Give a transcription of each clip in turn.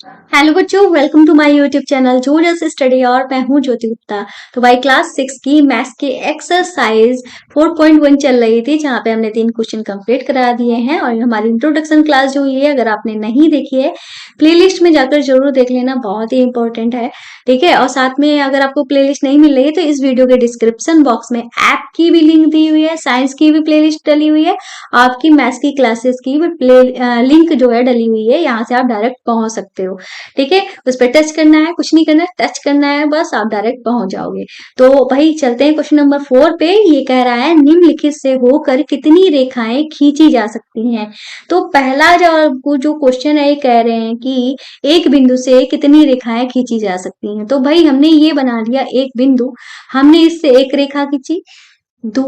Hello बच्चों, welcome to my YouTube channel Jojus study और मैं हूं ज्योति गुप्ता। तो भाई क्लास 6 की मैथ्स की एक्सरसाइज 4.1 चल रही थी, जहां पे हमने 3 क्वेश्चन कंप्लीट करा दिए हैं। और हमारी इंट्रोडक्शन क्लास जो ये अगर आपने नहीं देखी है, प्लेलिस्ट में जाकर जरूर देख लेना, बहुत ही इंपॉर्टेंट है। ठीक है, और साथ में अगर आपको प्लेलिस्ट नहीं मिल रही है तो इस वीडियो के डिस्क्रिप्शन बॉक्स में ऐप की भी लिंक दी हुई है, साइंस की भी प्लेलिस्ट डली हुई है, आपकी मैथ्स की क्लासेस की भी लिंक जो है डली हुई है, यहाँ से आप डायरेक्ट पहुंच सकते हो। ठीक है, उस पर टच करना है, कुछ नहीं करना है, टच करना है, बस आप डायरेक्ट पहुंच जाओगे। तो भाई चलते हैं क्वेश्चन नंबर 4 पे। ये कह रहा है निम्नलिखित से होकर कितनी रेखाएं खींची जा सकती हैं। तो पहला जो क्वेश्चन है, ये कह रहे हैं कि एक बिंदु से कितनी रेखाएं खींची जा सकती हैं। तो भाई हमने ये बना लिया एक बिंदु, हमने इससे एक रेखा खींची, दो,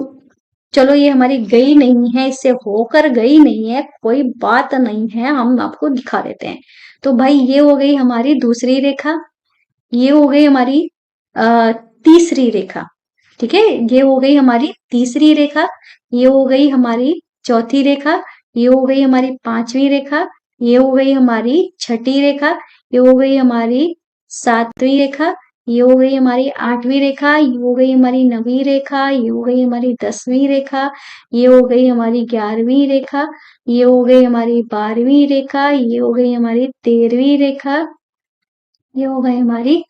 चलो ये हमारी गई नहीं है, इससे होकर गई नहीं है, कोई बात नहीं है, हम आपको दिखा देते हैं। तो भाई ये हो गई हमारी दूसरी रेखा, ये हो गई हमारी तीसरी रेखा। ठीक है, ये हो गई हमारी तीसरी रेखा, ये हो गई हमारी चौथी रेखा, ये हो गई हमारी पांचवी रेखा, ये हो गई हमारी छठी रेखा, ये हो गई हमारी सातवीं रेखा, ये हो गई हमारी आठवीं रेखा, ये हो गई हमारी नवीं रेखा, ये हो गई हमारी 10वीं रेखा, ये हो गई हमारी 11वीं रेखा, ये हो गई हमारी 12वीं रेखा, ये हो गई हमारी 13वीं रेखा, ये हो गई हमारी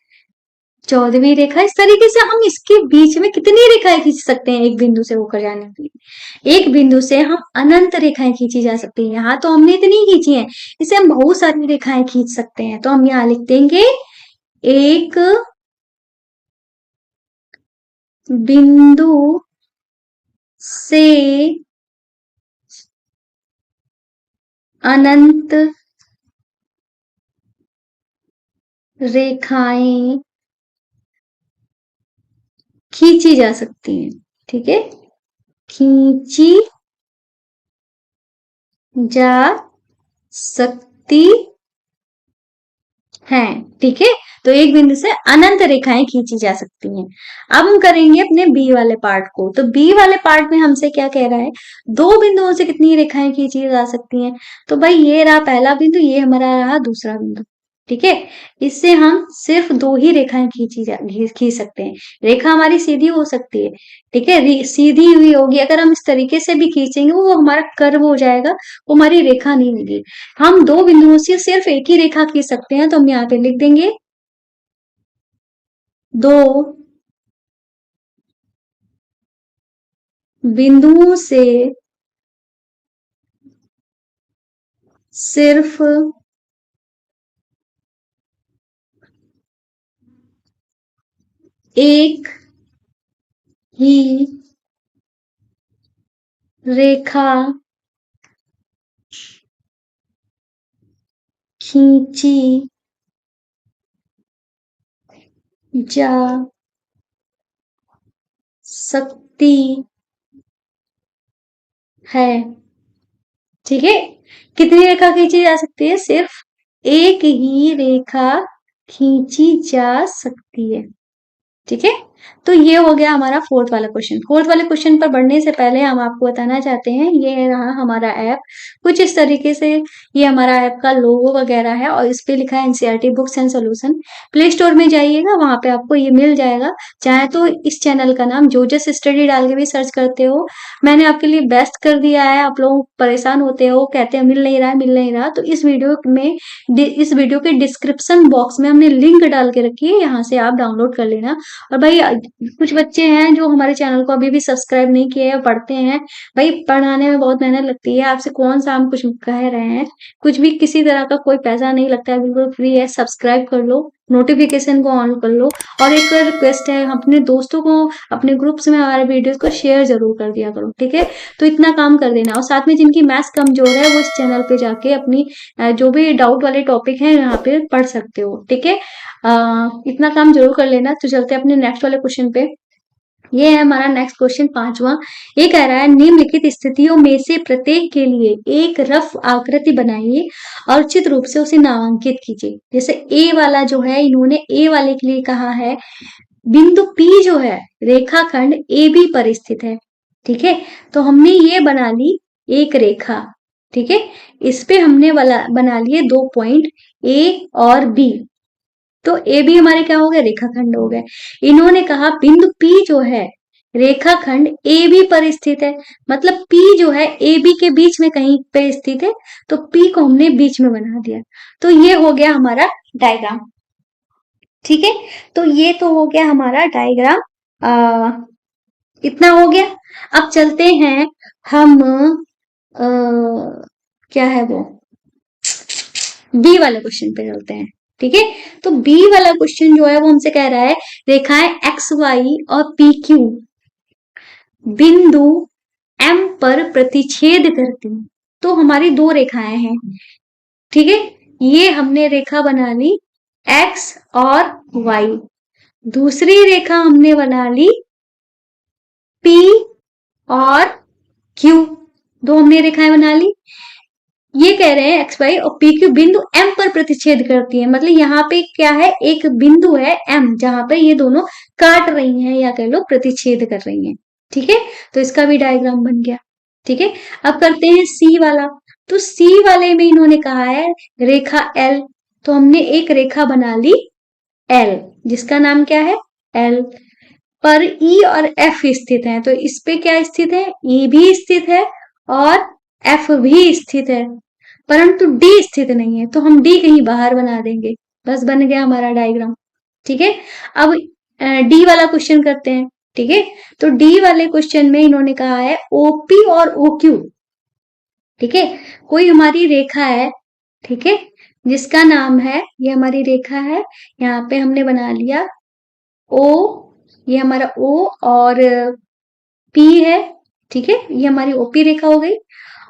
14वीं रेखा। इस तरीके से हम इसके बीच में कितनी रेखाएं खींच सकते हैं एक बिंदु से होकर जाने के लिए। एक बिंदु से हम अनंत रेखाएं खींची जा सकती हैं। यहाँ तो हमने इतनी खींची हैं, इसे हम बहुत सारी रेखाएं खींच सकते हैं। तो हम यहाँ लिख देंगे एक बिंदु से अनंत रेखाएं खींची जा सकती हैं। ठीक है, खींची जा सकती हैं। ठीक है, तो एक बिंदु से अनंत रेखाएं खींची जा सकती हैं। अब हम करेंगे अपने बी वाले पार्ट को। तो बी वाले पार्ट में हमसे क्या कह रहा है, दो बिंदुओं से कितनी रेखाएं खींची जा सकती हैं। तो भाई ये रहा पहला बिंदु, ये हमारा रहा दूसरा बिंदु। ठीक है, इससे हम सिर्फ दो ही रेखाएं खींच सकते हैं। रेखा हमारी सीधी हो सकती है, ठीक है, सीधी हुई होगी, अगर हम इस तरीके से भी खींचेंगे वो हमारा कर्व हो जाएगा, वो हमारी रेखा नहीं होगी। हम दो बिंदुओं से सिर्फ एक ही रेखा खींच सकते हैं, तो हम यहाँ पे लिख देंगे दो बिंदुओं से सिर्फ एक ही रेखा खींची जा सकती है। ठीक है, कितनी रेखा खींची जा सकती है, सिर्फ एक ही रेखा खींची जा सकती है। ठीक है, तो ये हो गया हमारा फोर्थ वाला क्वेश्चन। फोर्थ वाले क्वेश्चन पर बढ़ने से पहले हम आपको बताना चाहते हैं, ये रहा हमारा ऐप कुछ इस तरीके से। ये हमारा ऐप का लोगो वगैरह है और इस पे लिखा है NCERT books and solution. Play store में जाइएगा, वहां पे आपको ये मिल जाएगा। चाहे तो इस चैनल का नाम जोजस स्टडी डाल के भी सर्च करते हो, मैंने आपके लिए बेस्ट कर दिया है। आप लोग परेशान होते हो, कहते हैं मिल नहीं रहा है, मिल नहीं रहा, तो इस वीडियो के डिस्क्रिप्शन बॉक्स में हमने लिंक डाल के रखी है, यहाँ से आप डाउनलोड कर लेना। और भाई कुछ बच्चे हैं जो हमारे चैनल को अभी भी सब्सक्राइब नहीं किए हैं, पढ़ते हैं। भाई पढ़ाने में बहुत मेहनत लगती है, आपसे कौन सा हम कुछ कह रहे हैं, कुछ भी किसी तरह का कोई पैसा नहीं लगता है, बिल्कुल फ्री है। सब्सक्राइब कर लो, नोटिफिकेशन को ऑन कर लो, और एक रिक्वेस्ट है, अपने दोस्तों को अपने ग्रुप्स में हमारे वीडियोस को शेयर जरूर कर दिया करो। ठीक है, तो इतना काम कर देना। और साथ में जिनकी मैथ्स कमजोर है वो इस चैनल पे जाके अपनी जो भी डाउट वाले टॉपिक है यहाँ पे पढ़ सकते हो। ठीक है, इतना काम जरूर कर लेना। तो चलते हैं अपने नेक्स्ट वाले क्वेश्चन पे। ये है हमारा नेक्स्ट क्वेश्चन पांचवा। ये कह रहा है निम्नलिखित स्थितियों में से प्रत्येक के लिए एक रफ आकृति बनाइए और उचित रूप से उसे नामांकित कीजिए। जैसे ए वाला जो है, इन्होंने ए वाले के लिए कहा है बिंदु P जो है रेखाखंड AB पर स्थित है। ठीक है, तो हमने ये बना ली एक रेखा। ठीक है, इस पे हमने बना लिए 2 पॉइंट ए और बी। तो ए बी हमारे क्या हो गए, रेखाखंड हो गए। इन्होंने कहा बिंदु पी जो है रेखाखंड ए बी पर स्थित है, मतलब पी जो है ए बी के बीच में कहीं पे स्थित है, तो पी को हमने बीच में बना दिया। तो ये हो गया हमारा डायग्राम। ठीक है, तो ये तो हो गया हमारा डायग्राम। इतना हो गया। अब चलते हैं हम क्या है वो, बी वाले क्वेश्चन पे चलते हैं। ठीक है, तो बी वाला क्वेश्चन जो है वो हमसे कह रहा है रेखाएं एक्स वाई और पी क्यू बिंदु एम पर प्रतिच्छेद करती हैं। तो हमारी दो रेखाएं हैं। ठीक है, ये हमने रेखा बना ली एक्स और वाई। दूसरी रेखा हमने बना ली पी और क्यू, दो हमने रेखाएं बना ली। ये कह रहे हैं एक्स वाई और पी क्यू बिंदु एम पर प्रतिच्छेद करती है, मतलब यहाँ पे क्या है, एक बिंदु है एम जहां पे ये दोनों काट रही हैं या कह लो प्रतिच्छेद कर रही हैं। ठीक है, तो इसका भी डायग्राम बन गया। ठीक है, अब करते हैं सी वाला। तो सी वाले में इन्होंने कहा है रेखा एल, तो हमने एक रेखा बना ली एल, जिसका नाम क्या है एल, पर ई और एफ स्थित है। तो इस पे क्या स्थित है, ई भी स्थित है और एफ भी स्थित है, परंतु डी स्थित नहीं है। तो हम डी कहीं बाहर बना देंगे, बस बन गया हमारा डायग्राम। ठीक है, अब डी वाला क्वेश्चन करते हैं। ठीक है, तो डी वाले क्वेश्चन में इन्होंने कहा है ओपी और ओक्यू। ठीक है, कोई हमारी रेखा है, ठीक है, जिसका नाम है, ये हमारी रेखा है, यहाँ पे हमने बना लिया ओ, ये हमारा ओ और पी है। ठीक है, ये हमारी ओपी रेखा हो गई।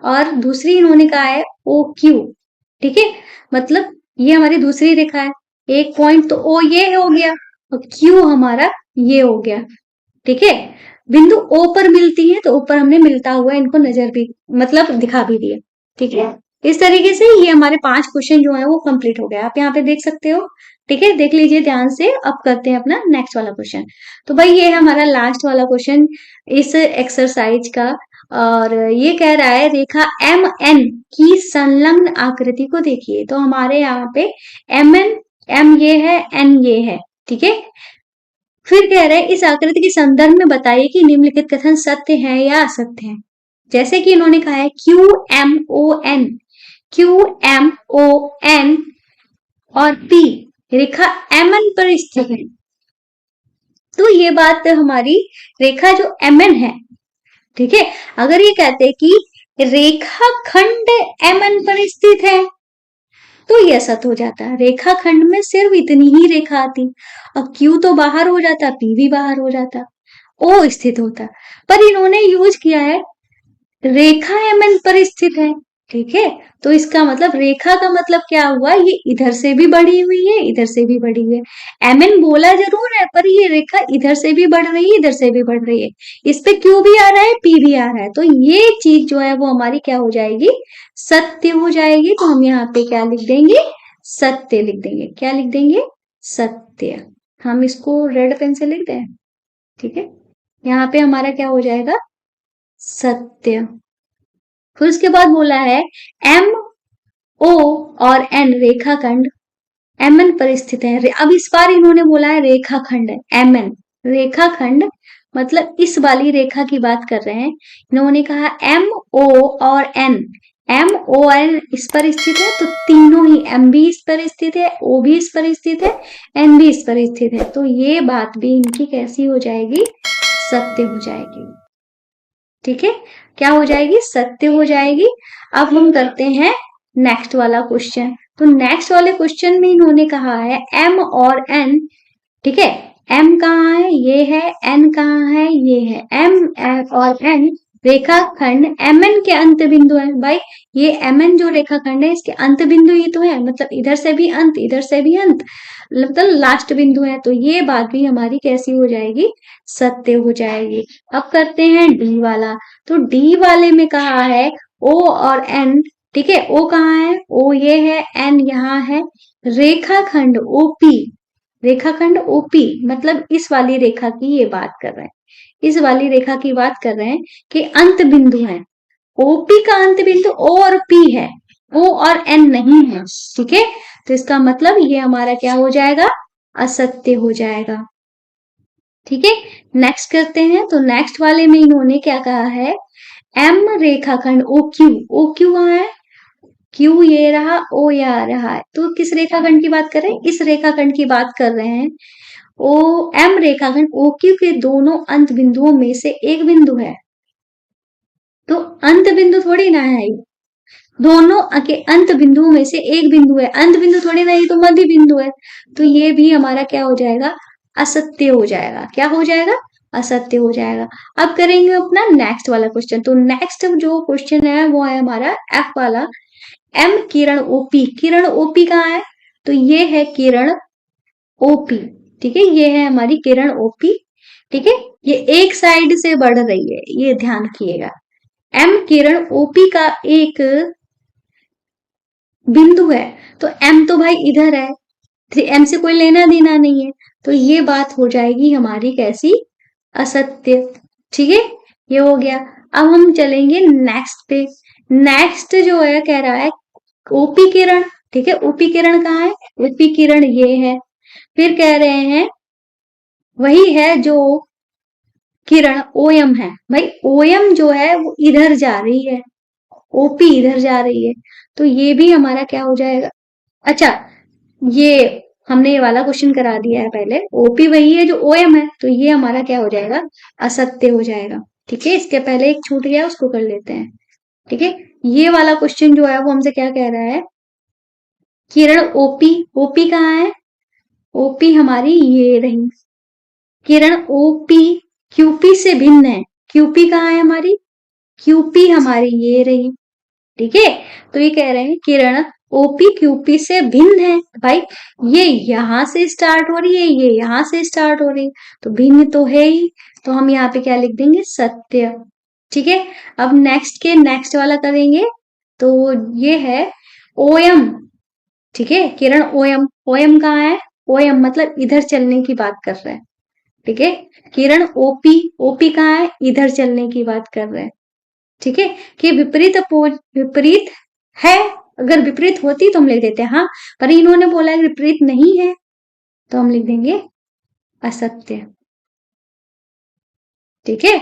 और दूसरी इन्होंने कहा है ओ क्यू। ठीक है, मतलब ये हमारी दूसरी रेखा है, एक पॉइंट तो ओ ये हो गया और क्यू हमारा ये हो गया। ठीक है, बिंदु ओ पर मिलती है, तो ऊपर हमने मिलता हुआ इनको नजर भी मतलब दिखा भी दिया। ठीक है, इस तरीके से ये हमारे 5 क्वेश्चन जो है वो कंप्लीट हो गया, आप यहाँ पे देख सकते हो। ठीक है, देख लीजिए ध्यान से। अब करते हैं अपना नेक्स्ट वाला क्वेश्चन। तो भाई ये है हमारा लास्ट वाला क्वेश्चन इस एक्सरसाइज का, और ये कह रहा है रेखा एम एन की संलग्न आकृति को देखिए। तो हमारे यहाँ पे एम एन, एम ये है, एन ये है। ठीक है, फिर कह रहे हैं इस आकृति के संदर्भ में बताइए कि निम्नलिखित कथन सत्य है या असत्य है। जैसे कि इन्होंने कहा है Q M O N, Q M O N और पी रेखा एम एन पर स्थित है। तो ये बात हमारी रेखा जो एम एन है, ठीक है, अगर ये कहते कि रेखाखंड एम एन पर स्थित है, तो ये असत हो जाता। रेखाखंड में सिर्फ इतनी ही रेखा आती, और क्यू तो बाहर हो जाता, पी भी बाहर हो जाता, ओ स्थित होता। पर इन्होंने यूज किया है रेखा एम एन पर स्थित है। ठीक है, तो इसका मतलब रेखा का मतलब क्या हुआ, ये इधर से भी बढ़ी हुई है, इधर से भी बढ़ी हुई है। एम एन बोला जरूर है, पर ये रेखा इधर से भी बढ़ रही है, इधर से भी बढ़ रही है, इस पे क्यू भी आ रहा है, पी भी आ रहा है। तो ये चीज जो है वो हमारी क्या हो जाएगी, सत्य हो जाएगी। तो हम यहाँ पे क्या लिख देंगे, सत्य लिख देंगे। क्या लिख देंगे, सत्य। हम इसको रेड पेन से लिख दें। ठीक है, यहाँ पे हमारा क्या हो जाएगा, सत्य। फिर उसके बाद बोला है एम ओ और एन रेखाखंड एम एन पर स्थित है। अब इस बार इन्होंने बोला है रेखाखंड एम एन, रेखाखंड मतलब इस वाली रेखा की बात कर रहे हैं। इन्होंने कहा एम ओ और एन, एम ओ एन इस पर स्थित है, तो तीनों ही एम भी इस पर स्थित है, ओ भी इस पर स्थित है, एन भी इस पर स्थित है। तो ये बात भी इनकी कैसी हो जाएगी, सत्य हो जाएगी। ठीक है, क्या हो जाएगी, सत्य हो जाएगी। अब हम करते हैं नेक्स्ट वाला क्वेश्चन। तो नेक्स्ट वाले क्वेश्चन में इन्होंने कहा है एम और एन, ठीक है, एम कहाँ है, ये है, एन कहाँ है, ये है। एम और एन रेखाखंड एम एन के अंत बिंदु है। भाई ये एम एन जो रेखाखंड है इसके अंत बिंदु ही तो है, मतलब इधर से भी अंत, इधर से भी अंत, मतलब लास्ट बिंदु है। तो ये बात भी हमारी कैसी हो जाएगी, सत्य हो जाएगी। अब करते हैं डी वाला। तो डी वाले में कहा है ओ और एन, ठीक है, ओ कहाँ है, ओ ये है, एन यहाँ है, रेखाखंड ओपी, रेखाखंड ओपी मतलब इस वाली रेखा की ये बात कर रहे हैं, इस वाली रेखा की बात कर रहे हैं कि अंत बिंदु है। ओपी का अंत बिंदु ओ और पी है, O और N नहीं है, ठीक है। तो इसका मतलब ये हमारा क्या हो जाएगा, असत्य हो जाएगा, ठीक है। नेक्स्ट करते हैं, तो नेक्स्ट वाले में इन्होंने क्या कहा है, एम रेखाखंड ओ क्यू, ओ क्यू कहाँ है, क्यू ये रहा, ओ ये आ रहा है, तो किस रेखाखंड की बात कर रहे हैं, इस रेखाखंड की बात कर रहे हैं। ओ एम रेखाखंड ओ क्यू के दोनों अंत बिंदुओं में से एक बिंदु है, तो अंत बिंदु थोड़ी ना है, दोनों के अंत बिंदुओं में से एक बिंदु है, अंत बिंदु थोड़ी ना, ये तो मध्य बिंदु है, तो ये भी हमारा क्या हो जाएगा, असत्य हो जाएगा, क्या हो जाएगा, असत्य हो जाएगा। अब करेंगे अपना नेक्स्ट वाला क्वेश्चन, तो नेक्स्ट जो क्वेश्चन है वो है हमारा एफ वाला, एम किरण ओपी, किरण ओपी कहाँ है, तो ये है किरण ओपी, ठीक है, ये है हमारी किरण ओपी, ठीक है। ये एक साइड से बढ़ रही है, ये ध्यान रखिएगा, एम किरण ओपी का एक बिंदु है, तो एम तो भाई इधर है, एम से कोई लेना देना नहीं है, तो ये बात हो जाएगी हमारी कैसी, असत्य, ठीक है, ये हो गया। अब हम चलेंगे नेक्स्ट पे, नेक्स्ट जो है कह रहा है ओपी किरण, ठीक है, ओपी किरण कहाँ है, ओपी किरण ये है, फिर कह रहे हैं वही है जो किरण ओएम है, भाई ओएम जो है वो इधर जा रही है, ओपी इधर जा रही है, तो ये भी हमारा क्या हो जाएगा, अच्छा ये हमने ये वाला क्वेश्चन करा दिया है पहले, ओपी वही है जो ओएम है, तो ये हमारा क्या हो जाएगा, असत्य हो जाएगा, ठीक है। इसके पहले एक छूट गया, उसको कर लेते हैं, ठीक है। ये वाला क्वेश्चन जो है वो हमसे क्या कह रहा है, किरण ओपी, ओपी कहाँ है, ओपी हमारी ये रही, किरण ओपी क्यूपी से भिन्न है, क्यूपी कहाँ है हमारी, क्यूपी हमारी ये रही, ठीक है। तो ये कह रहे हैं किरण ओपी क्यूपी से भिन्न है, भाई ये यहां से स्टार्ट हो रही है, ये यहां से स्टार्ट हो रही है, तो भिन्न तो है ही, तो हम यहाँ पे क्या लिख देंगे, सत्य, ठीक है। अब नेक्स्ट के नेक्स्ट वाला करेंगे, तो ये है ओएम, ठीक है, किरण ओएम, ओएम कहाँ है, ओएम मतलब इधर चलने की बात कर रहे हैं, ठीक है। किरण ओपी, ओपी कहाँ है, इधर चलने की बात कर रहे हैं, ठीक है। कि विपरीत विपरीत है, अगर विपरीत होती तो हम लिख देते हैं हाँ, पर इन्होंने बोला है विपरीत नहीं है, तो हम लिख देंगे असत्य, ठीक है।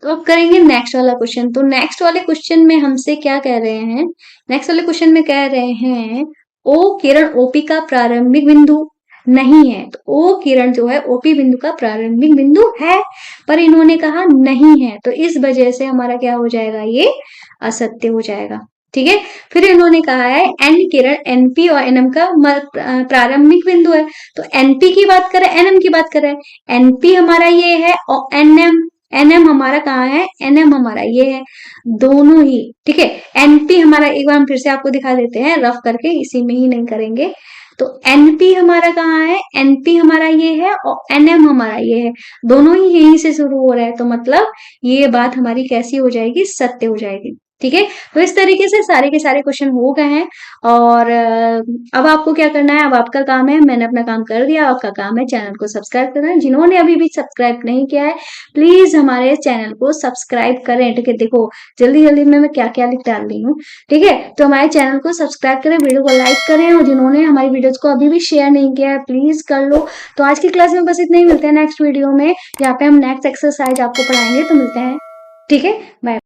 तो अब करेंगे नेक्स्ट वाला क्वेश्चन, तो नेक्स्ट वाले क्वेश्चन में हमसे क्या कह रहे हैं, नेक्स्ट वाले क्वेश्चन में कह रहे हैं ओ किरण ओपी का प्रारंभिक बिंदु नहीं है, तो ओ किरण जो है ओपी बिंदु का प्रारंभिक बिंदु है, पर इन्होंने कहा नहीं है, तो इस वजह से हमारा क्या हो जाएगा, ये असत्य हो जाएगा, ठीक है। फिर इन्होंने कहा है एन किरण एनपी और एनएम का प्रारंभिक बिंदु है, तो एनपी की बात करें एनएम की बात करें, एनपी हमारा ये है और एनएम, एनएम हमारा कहाँ है, एनएम हमारा ये है, दोनों ही, ठीक है। एनपी हमारा एक बार हम फिर से आपको दिखा देते हैं रफ करके, इसी में ही नहीं करेंगे, तो एनपी हमारा कहाँ है, एनपी हमारा ये है और एनएम हमारा ये है, दोनों ही यहीं से शुरू हो रहा है, तो मतलब ये बात हमारी कैसी हो जाएगी, सत्य हो जाएगी, ठीक है। तो इस तरीके से सारे के सारे क्वेश्चन हो गए हैं, और अब आपको क्या करना है, अब आपका काम है, मैंने अपना काम कर दिया, आपका काम है चैनल को सब्सक्राइब करना, जिन्होंने अभी भी सब्सक्राइब नहीं किया है प्लीज हमारे चैनल को सब्सक्राइब करें, ठीक है। देखो जल्दी जल्दी में मैं क्या क्या लिख डाल रही हूँ, ठीक है, तो हमारे चैनल को सब्सक्राइब करें, वीडियो को लाइक करें, और जिन्होंने हमारी वीडियोस को अभी भी शेयर नहीं किया है प्लीज कर लो। तो आज की क्लास में बस इतना ही, मिलते हैं नेक्स्ट वीडियो में, यहाँ पे हम नेक्स्ट एक्सरसाइज आपको पढ़ाएंगे, तो मिलते हैं, ठीक है, बाय।